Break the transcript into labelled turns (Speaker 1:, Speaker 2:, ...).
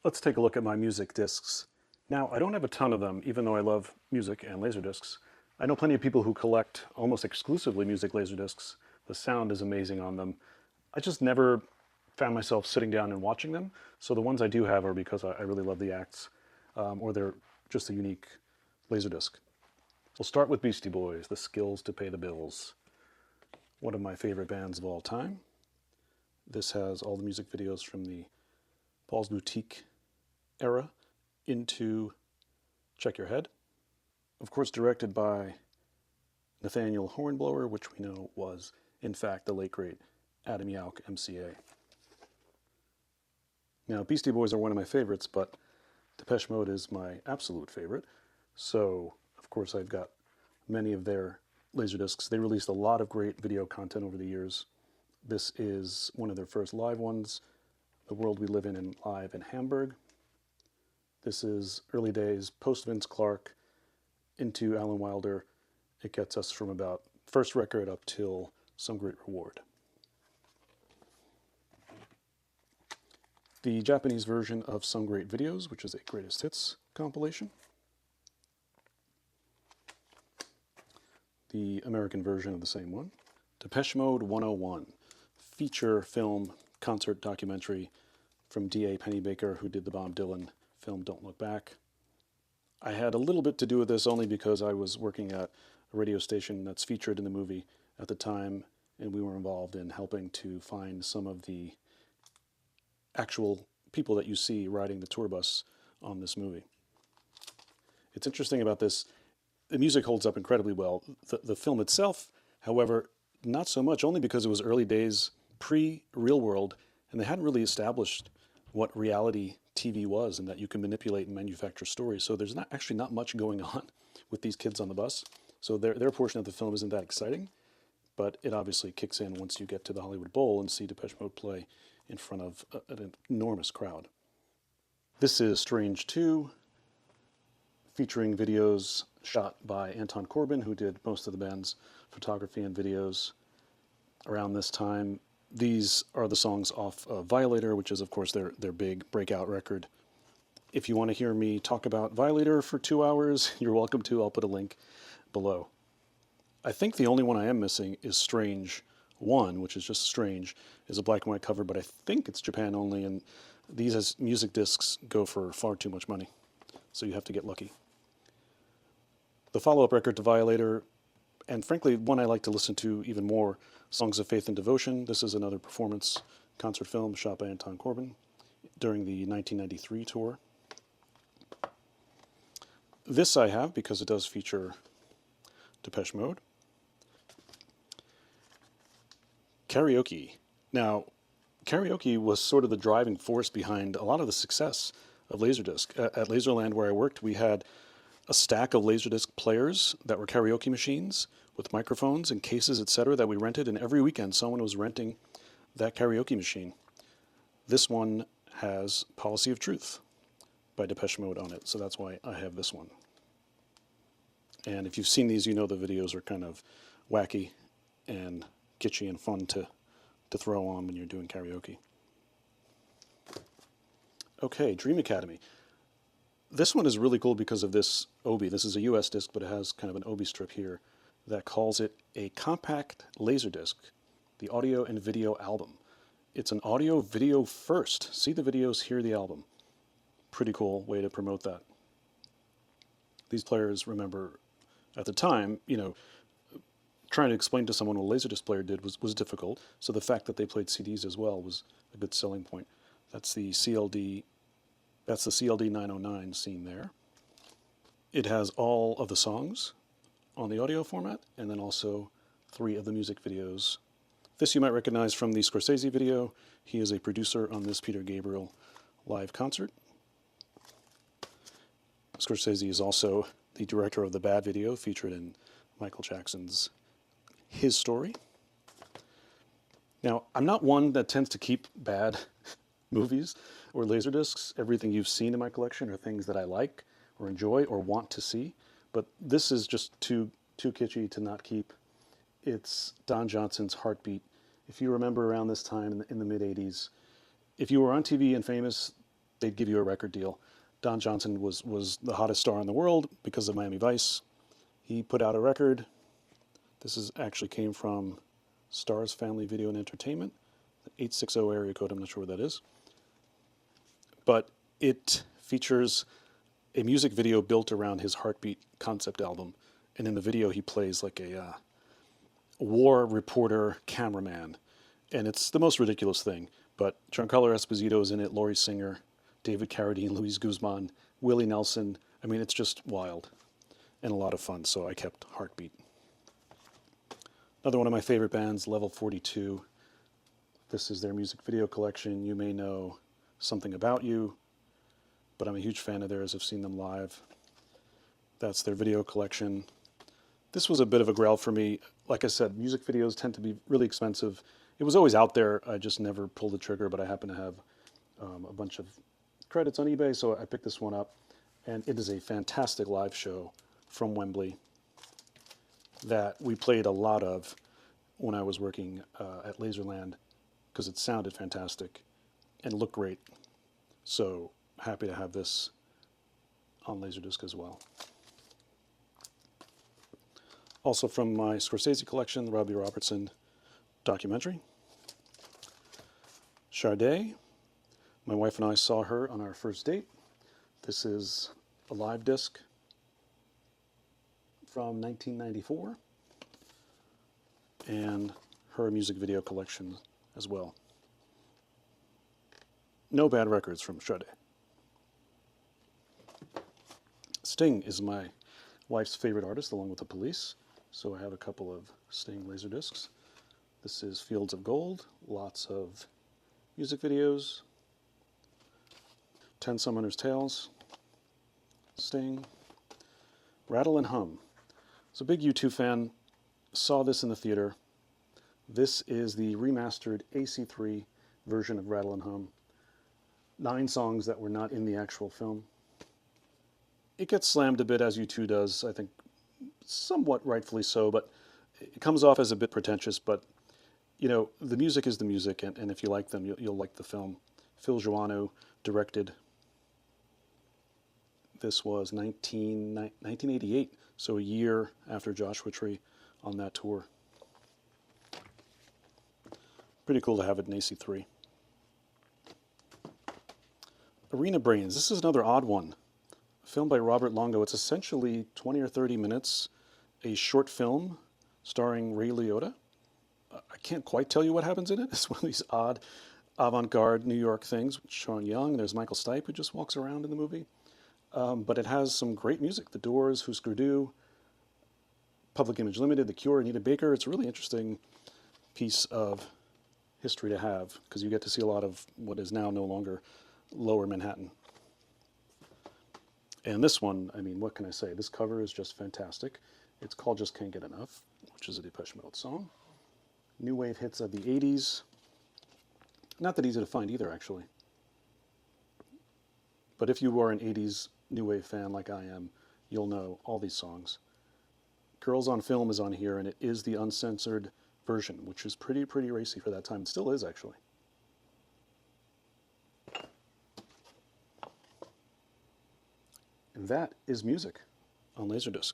Speaker 1: Let's take a look at my music discs. Now, I don't have a ton of them, even though I love music and laserdiscs. I know plenty of people who collect almost exclusively music laserdiscs. The sound is amazing on them. I just never found myself sitting down and watching them. So the ones I do have are because I really love the acts, or they're just a unique laserdisc. We'll start with Beastie Boys, The Skills to Pay the Bills. One of my favorite bands of all time. This has all the music videos from the Paul's Boutique era into Check Your Head. Of course, directed by Nathaniel Hornblower, which we know was, in fact, the late great Adam Yauch, MCA. Now, Beastie Boys are one of my favorites, but Depeche Mode is my absolute favorite. So, of course, I've got many of their laserdiscs. They released a lot of great video content over the years. This is one of their first live ones, The World We Live in Live in Hamburg. This is early days, post Vince Clarke into Alan Wilder. It gets us from about first record up till Some Great Reward. The Japanese version of Some Great Videos, which is a greatest hits compilation. The American version of the same one. Depeche Mode 101, feature film concert documentary from D.A. Pennebaker, who did the Bob Dylan film Don't Look Back. I had a little bit to do with this only because I was working at a radio station that's featured in the movie at the time, and we were involved in helping to find some of the actual people that you see riding the tour bus on this movie. It's interesting about this, the music holds up incredibly well. The film itself, however, not so much, only because it was early days, pre-real world, and they hadn't really established what reality TV was and that you can manipulate and manufacture stories. So there's actually not much going on with these kids on the bus. So their portion of the film isn't that exciting, but it obviously kicks in once you get to the Hollywood Bowl and see Depeche Mode play in front of an enormous crowd. This is Strange 2, featuring videos shot by Anton Corbijn, who did most of the band's photography and videos around this time. These are the songs off Violator, which is, of course, their big breakout record. If you want to hear me talk about Violator for 2 hours, you're welcome to. I'll put a link below. I think the only one I am missing is Strange 1, which is just Strange, is a black and white cover, but I think it's Japan only, and these as music discs go for far too much money, so you have to get lucky. The follow-up record to Violator, and frankly, one I like to listen to even more, Songs of Faith and Devotion. This is another performance concert film shot by Anton Corbijn during the 1993 tour. This I have because it does feature Depeche Mode. Karaoke. Now, karaoke was sort of the driving force behind a lot of the success of Laserdisc. At Laserland, where I worked, we had a stack of Laserdisc players that were karaoke machines with microphones and cases, etc., that we rented, and every weekend someone was renting that karaoke machine. This one has Policy of Truth by Depeche Mode on it, so that's why I have this one. And if you've seen these, you know the videos are kind of wacky and kitschy and fun to throw on when you're doing karaoke. Okay, Dream Academy. This one is really cool because of this Obi. This is a US disc, but it has kind of an Obi strip here that calls it a compact laserdisc, the audio and video album. It's an audio video first. See the videos, hear the album. Pretty cool way to promote that. These players, remember, at the time, trying to explain to someone what a Laserdisc player did was difficult. So the fact that they played CDs as well was a good selling point. That's the CLD 909 scene there. It has all of the songs on the audio format, and then also 3 of the music videos. This you might recognize from the Scorsese video. He is a producer on this Peter Gabriel live concert. Scorsese is also the director of the Bad video featured in Michael Jackson's His Story. Now, I'm not one that tends to keep bad movies or laserdiscs. Everything you've seen in my collection are things that I like or enjoy or want to see, but this is just too kitschy to not keep. It's Don Johnson's Heartbeat. If you remember around this time in the mid-'80s, if you were on TV and famous, they'd give you a record deal. Don Johnson was the hottest star in the world because of Miami Vice. He put out a record. This actually came from Stars Family Video and Entertainment, 860 area code, I'm not sure what that is. But it features a music video built around his Heartbeat concept album. And in the video, he plays like a war reporter cameraman. And it's the most ridiculous thing. But Giancarlo Esposito is in it, Laurie Singer, David Carradine, Luis Guzman, Willie Nelson. I mean, it's just wild and a lot of fun, so I kept Heartbeat. Another one of my favorite bands, Level 42. This is their music video collection. You may know Something About You, but I'm a huge fan of theirs. I've seen them live. That's their video collection. This was a bit of a grail for me. Like I said, music videos tend to be really expensive. It was always out there. I just never pulled the trigger, but I happen to have a bunch of credits on eBay, so I picked this one up. And it is a fantastic live show from Wembley that we played a lot of when I was working at Laserland, because it sounded fantastic and looked great. So happy to have this on Laserdisc as well. Also from my Scorsese collection, the Robbie Robertson documentary. Sade. My wife and I saw her on our first date. This is a live disc from 1994 and her music video collection as well. No bad records from Sade. Sting is my wife's favorite artist along with the Police, so I have a couple of Sting Laserdiscs. This is Fields of Gold, lots of music videos. 10 Summoner's Tales, Sting, Rattle and Hum. So big U2 fan, saw this in the theater. This is the remastered AC3 version of Rattle and Hum. 9 songs that were not in the actual film. It gets slammed a bit, as U2 does, I think somewhat rightfully so, but it comes off as a bit pretentious, but you know, the music is the music, and if you like them, you'll like the film. Phil Joannou directed. This was 1988, so a year after Joshua Tree on that tour. Pretty cool to have it in AC3. Arena Brains. This is another odd one. Filmed by Robert Longo. It's essentially 20 or 30 minutes, a short film starring Ray Liotta. I can't quite tell you what happens in it. It's one of these odd avant-garde New York things. Sean Young, there's Michael Stipe who just walks around in the movie. But it has some great music. The Doors, Husker Du, Public Image Limited, The Cure, Anita Baker. It's a really interesting piece of history to have, because you get to see a lot of what is now no longer Lower Manhattan. And this one, I mean, what can I say? This cover is just fantastic. It's called Just Can't Get Enough, which is a Depeche Mode song. New wave hits of the 80s. Not that easy to find either, actually. But if you are an 80s new wave fan like I am, you'll know all these songs. Girls on Film is on here, and it is the uncensored version, which is pretty racy for that time. It still is, actually. And that is music on Laserdisc.